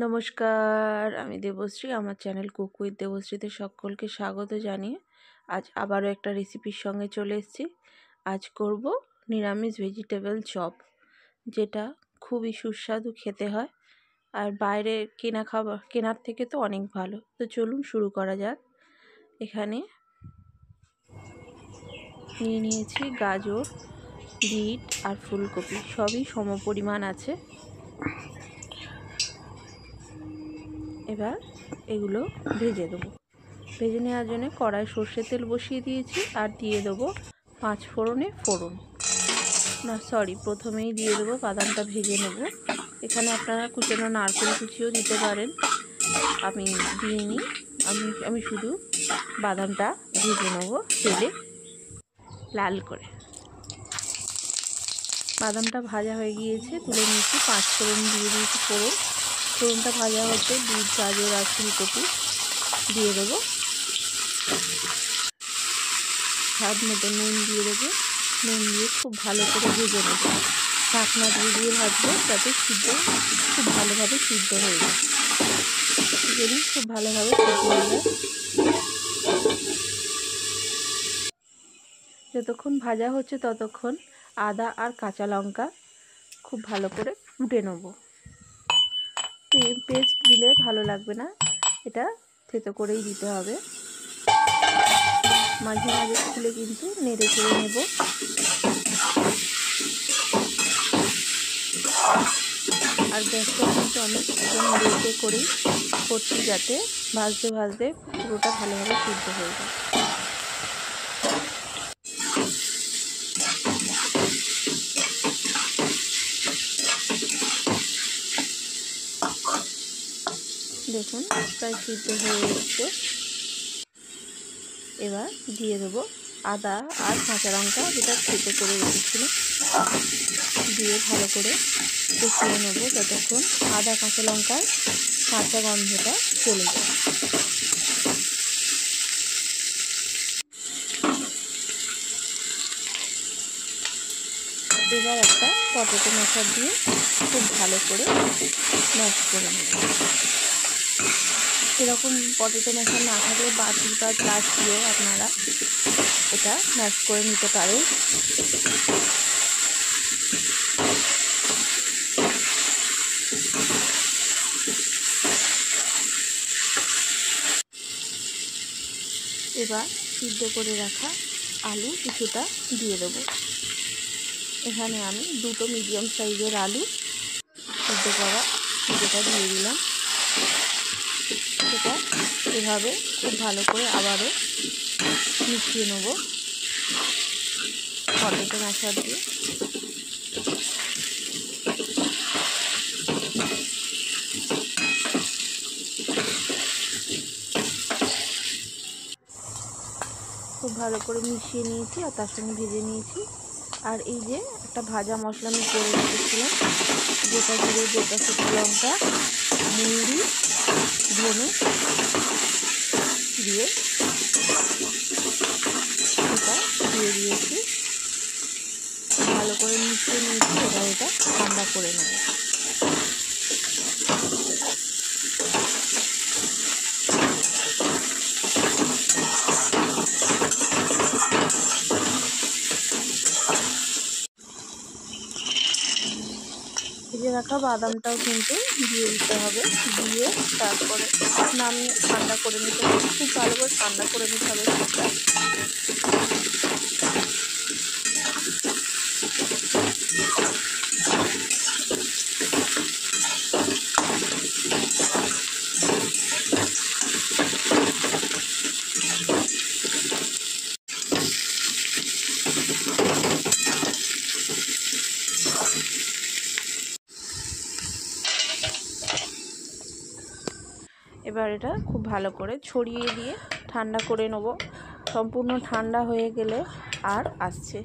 নমস্কার, আমি দেবশ্রী। আমার চ্যানেল কুক উইথ দেবশ্রীতে সকলকে স্বাগত জানিয়ে আজ আবারও একটা রেসিপির সঙ্গে চলে এসেছি। আজ করব নিরামিষ ভেজিটেবল চপ, যেটা খুবই সুস্বাদু খেতে হয় আর বাইরে কেনার থেকে তো অনেক ভালো। তো চলুন শুরু করা যাক। এখানে নিয়ে নিয়েছি গাজর, বিট আর ফুলকপি, সবই সমপরিমাণ আছে। এবার এগুলো ভেজে দেবো। ভেজে নেওয়ার জন্য কড়াই সর্ষের তেল বসিয়ে দিয়েছি আর দিয়ে দেবো 5 ফোড়নে প্রথমেই দিয়ে দেবো বাদামটা ভেজে নেব। এখানে আপনারা কুচানো নারকেল কুচিও দিতে পারেন, আমি দিইনি। আমি শুধু বাদামটা ভেজে নেব তেলে লাল করে। বাদামটা ভাজা হয়ে গিয়েছে, তুলে নিয়েছি। 5 ফোড়ন দিয়ে দিয়েছি। ফোড়নটা ভাজা হচ্ছে বিট, গাজর আর ফুলকপি দিয়ে দেবো। স্বাদ মতো নুন দিয়ে দেবো। নুন দিয়ে খুব ভালো করে ভেজে নেব। ঢাকনা দিয়ে ভাজবো যাতে খুব ভালোভাবে সিদ্ধ হয়ে যায়। যদি খুব ভালোভাবে সিদ্ধ হয়ে যায়, যতক্ষণ ভাজা হচ্ছে ততক্ষণ আদা আর কাঁচা লঙ্কা খুব ভালো করে কুটে নেব। পেস্ট দিলে ভালো লাগবে না, এটা থেতো করেই দিতে হবে। মাঝে মাঝে খুলে কিন্তু নেড়ে চেড়ে নেব। আর গ্যাসটা কিন্তু আমি একদম লেটে করেই করছি, যাতে ভাজতে ভাজতে পুরোটা ভালোভাবে সিদ্ধ হয়ে যায়। দেখুন প্রায় সিদ্ধ হয়ে এসছে। এবার দিয়ে দেবো আদা আর কাঁচা লঙ্কা, যেটা থেতো করে রেখেছিলাম, দিয়ে ভালো করে কষিয়ে নেব যতক্ষণ আদা কাঁচা লঙ্কার কাঁচা গন্ধটা চলে যায়। এবার একটা পটেটো ম্যাশার দিয়ে খুব ভালো করে ম্যাশ করে নেব। এরকম পটেটো ম্যাশার না থাকলে বাটি বা গ্লাস দিয়েও আপনারা এটা ম্যাশ করে নিতে পারেন। এবার সিদ্ধ করে রাখা আলু কিছুটা দিয়ে দেবো। এখানে আমি 2টো মিডিয়াম সাইজের আলু সিদ্ধ করা যেটা দিয়ে দিলাম। সেটা এভাবে খুব ভালো করে আবারও মিশিয়ে নেব পটেটো ম্যাশার দিয়ে। খুব ভালো করে মিশিয়ে নিয়েছি আর তার সঙ্গে ভেজে নিয়েছি। আর এই যে একটা ভাজা মশলা আমি করে রেখেছিলাম, গোটা জিরে, গোটা শুকনো লঙ্কা, মৌরি, ধনে দিয়ে এটা দিয়ে দিয়েছি। ভালো করে মিশিয়ে নিয়েছি। এবার এটা ঠান্ডা করে নেব। ভেজে রাখা বাদামটাও কিন্তু দিয়ে দিতে হবে। দিয়ে তারপরে নামিয়ে ঠান্ডা করে নিতে হবে। খুব ভালো করে ঠান্ডা করে নিতে হবে সেটা। এবার এটা খুব ভালো করে ছড়িয়ে দিয়ে ঠান্ডা করে নেব। সম্পূর্ণ ঠান্ডা হয়ে গেলে আর আসছে।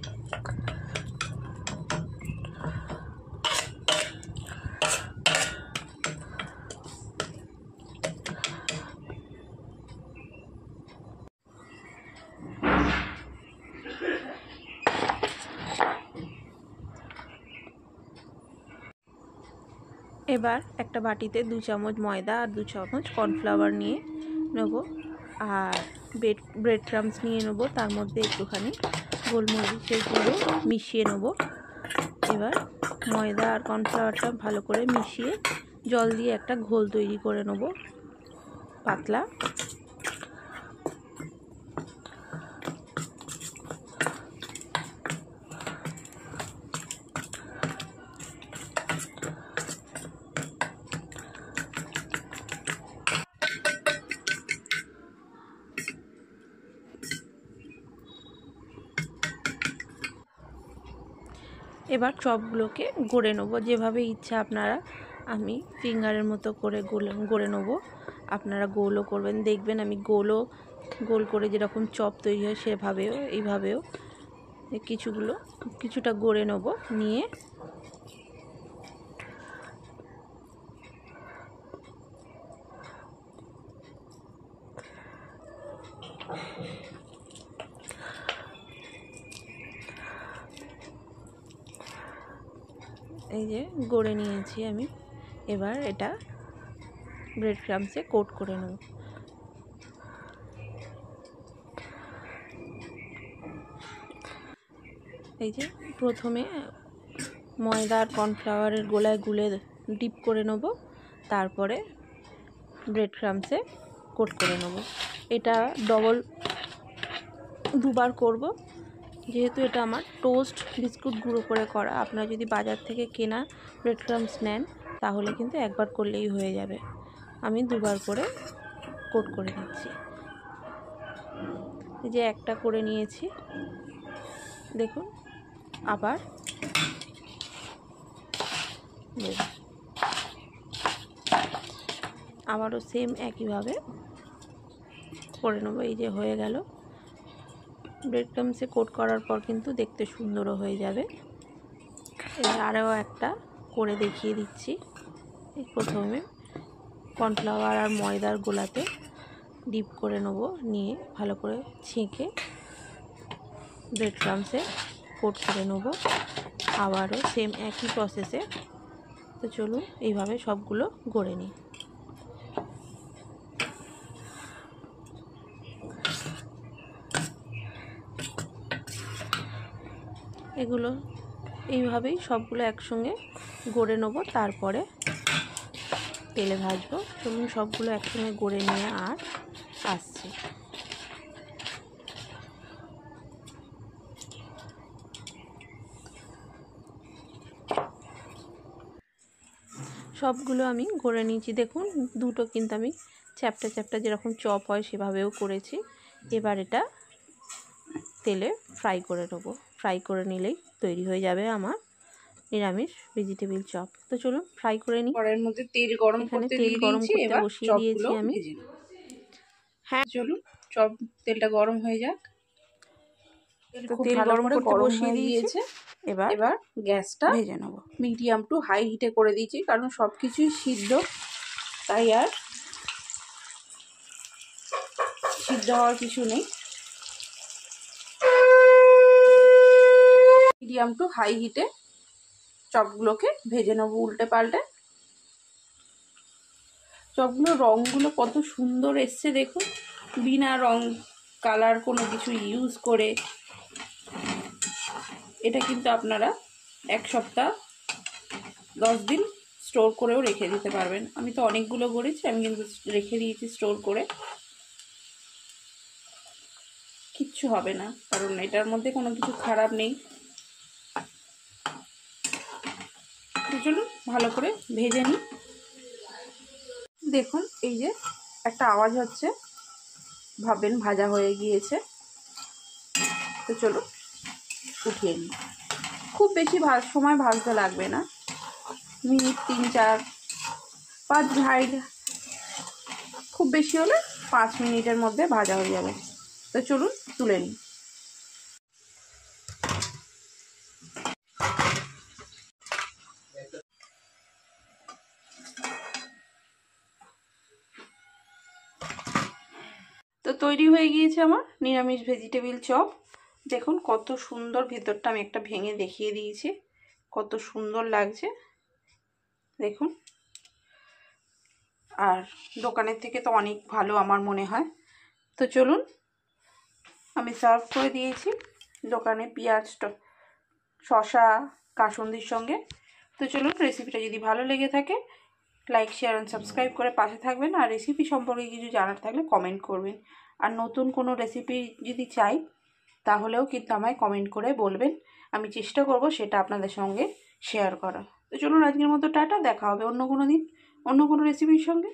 এবার একটা বাটিতে 2 চামচ ময়দা আর 2 চামচ কর্নফ্লাওয়ার নিয়ে নেব, আর ব্রেড ক্রাম্বস নিয়ে নেব, তার মধ্যে একটুখানি গোলমরিচের গুঁড়ো মিশিয়ে নেব। এবার ময়দা আর কর্নফ্লাওয়ারটা ভালো করে মিশিয়ে জল দিয়ে একটা ঘোল তৈরি করে নেব পাতলা। এবার চপগুলোকে গড়ে নেবো যেভাবে ইচ্ছা আপনারা। আমি ফিঙ্গারের মতো করে গড়ে নেবো, আপনারা গোলও করবেন। দেখবেন আমি গোল করে যেরকম চপ তৈরি হয় সেভাবেও এইভাবেও কিছুটা গড়ে নেবো। নিয়ে এই যে গড়ে নিয়েছি আমি। এবার এটা ব্রেড ক্রাম্বসে কোট করে নেব। এই যে প্রথমে ময়দা আর কর্নফ্লাওয়ারের গোলায় গুলে ডিপ করে নেব, তারপরে ব্রেড ক্রাম্বসে কোট করে নেব। এটা দুবার করব, যেহেতু এটা আমার টোস্ট বিস্কুট গুঁড়ো করে করা। আপনারা যদি বাজার থেকে কেনা ব্রেড ক্রাম্বস নেন তাহলে কিন্তু একবার করলেই হয়ে যাবে। আমি দুবার করে কোট করে নিচ্ছি। এই যে একটা করে নিয়েছি, দেখুন আবার আবারও সেম একইভাবে করে নেবো। এই যে হয়ে গেল। ব্রেড ক্রাম্বসে কোট করার পর কিন্তু দেখতে সুন্দরও হয়ে যাবে। এবার আরও একটা করে দেখিয়ে দিচ্ছি। প্রথমে কর্নফ্লাওয়ার আর ময়দার গোলাতে ডিপ করে নেব, নিয়ে ভালো করে ছেঁকে ব্রেড ক্রাম্বসে কোট করে নেব। আবারও সেম একই প্রসেসে। তো চলুন এইভাবে সবগুলো গড়ে নিই। এগুলো এইভাবেই সবগুলো একসঙ্গে গড়ে নেব, তারপরে তেলে ভাজবো। চলুন সবগুলো একসঙ্গে গড়ে নিয়ে আর আসছি। সবগুলো আমি গড়ে নিয়েছি। দেখুন দুটো কিন্তু আমি চ্যাপটা চ্যাপটা যেরকম চপ হয় সেভাবেও করেছি। এবার এটা তেলে ফ্রাই করে নেবো। ফ্রাই করে নিলেই তৈরি হয়ে যাবে আমার নিরামিষ ভেজিটেবিল চপ। তো চলুন ফ্রাই করে নিই। কড়াইয়ের মধ্যে তেল গরম করতে বসিয়ে দিয়েছি আমি। হ্যাঁ চলুন তেলটা গরম হয়ে যাক। তেল গরম করতে বসিয়ে দিয়েছি। এবার গ্যাসটা ভেজে নেব। মিডিয়াম টু হাই হিটে করে দিয়েছি, কারণ সব কিছুই সিদ্ধ, তাই আর সিদ্ধ হওয়ার কিছু নেই। মিডিয়াম টু হাই হিটে চপগুলোকে ভেজে নেবো উল্টে পাল্টে। চপগুলোর রঙগুলো কত সুন্দর এসছে দেখুন, বিনা রং কালার কোনো কিছু ইউজ করে। এটা কিন্তু আপনারা 1 সপ্তাহ 10 দিন স্টোর করেও রেখে দিতে পারবেন। আমি তো অনেকগুলো করেছি, আমি কিন্তু রেখে দিয়েছি স্টোর করে। কিচ্ছু হবে না, কারণ এটার মধ্যে কোনো কিছু খারাপ নেই। চলুন ভালো করে ভেজে নিই। দেখুন এই যে একটা আওয়াজ হচ্ছে, ভাববেন ভাজা হয়ে গিয়েছে। তো চলুন উঠিয়ে নিই। খুব বেশি সময় ভাজতে লাগবে না, মিনিট 3, 4, 5 খুব বেশি হলে 5 মিনিটের মধ্যে ভাজা হয়ে যাবে। তো চলুন তুলে নিই। তো তৈরি হয়ে গিয়েছে আমার নিরামিষ ভেজিটেবিল চপ। দেখুন কত সুন্দর, ভেতরটা আমি একটা ভেঙে দেখিয়ে দিয়েছি, কত সুন্দর লাগছে দেখুন। আর দোকানের থেকে তো অনেক ভালো আমার মনে হয়। তো চলুন, আমি সার্ভ করে দিয়েছি দোকানে পেঁয়াজ শসা কাসুন্দির সঙ্গে। তো চলুন, রেসিপিটা যদি ভালো লেগে থাকে লাইক শেয়ার অ্যান্ড সাবস্ক্রাইব করে পাশে থাকবেন। আর রেসিপি সম্পর্কে কিছু জানার থাকলে কমেন্ট করবেন। আর নতুন কোনো রেসিপি যদি চাই তাহলেও কিন্তু আমায় কমেন্ট করে বলবেন, আমি চেষ্টা করব সেটা আপনাদের সঙ্গে শেয়ার করা। তো চলুন, আজকের মতো টাটা, দেখা হবে অন্য কোনো দিন অন্য কোনো রেসিপির সঙ্গে।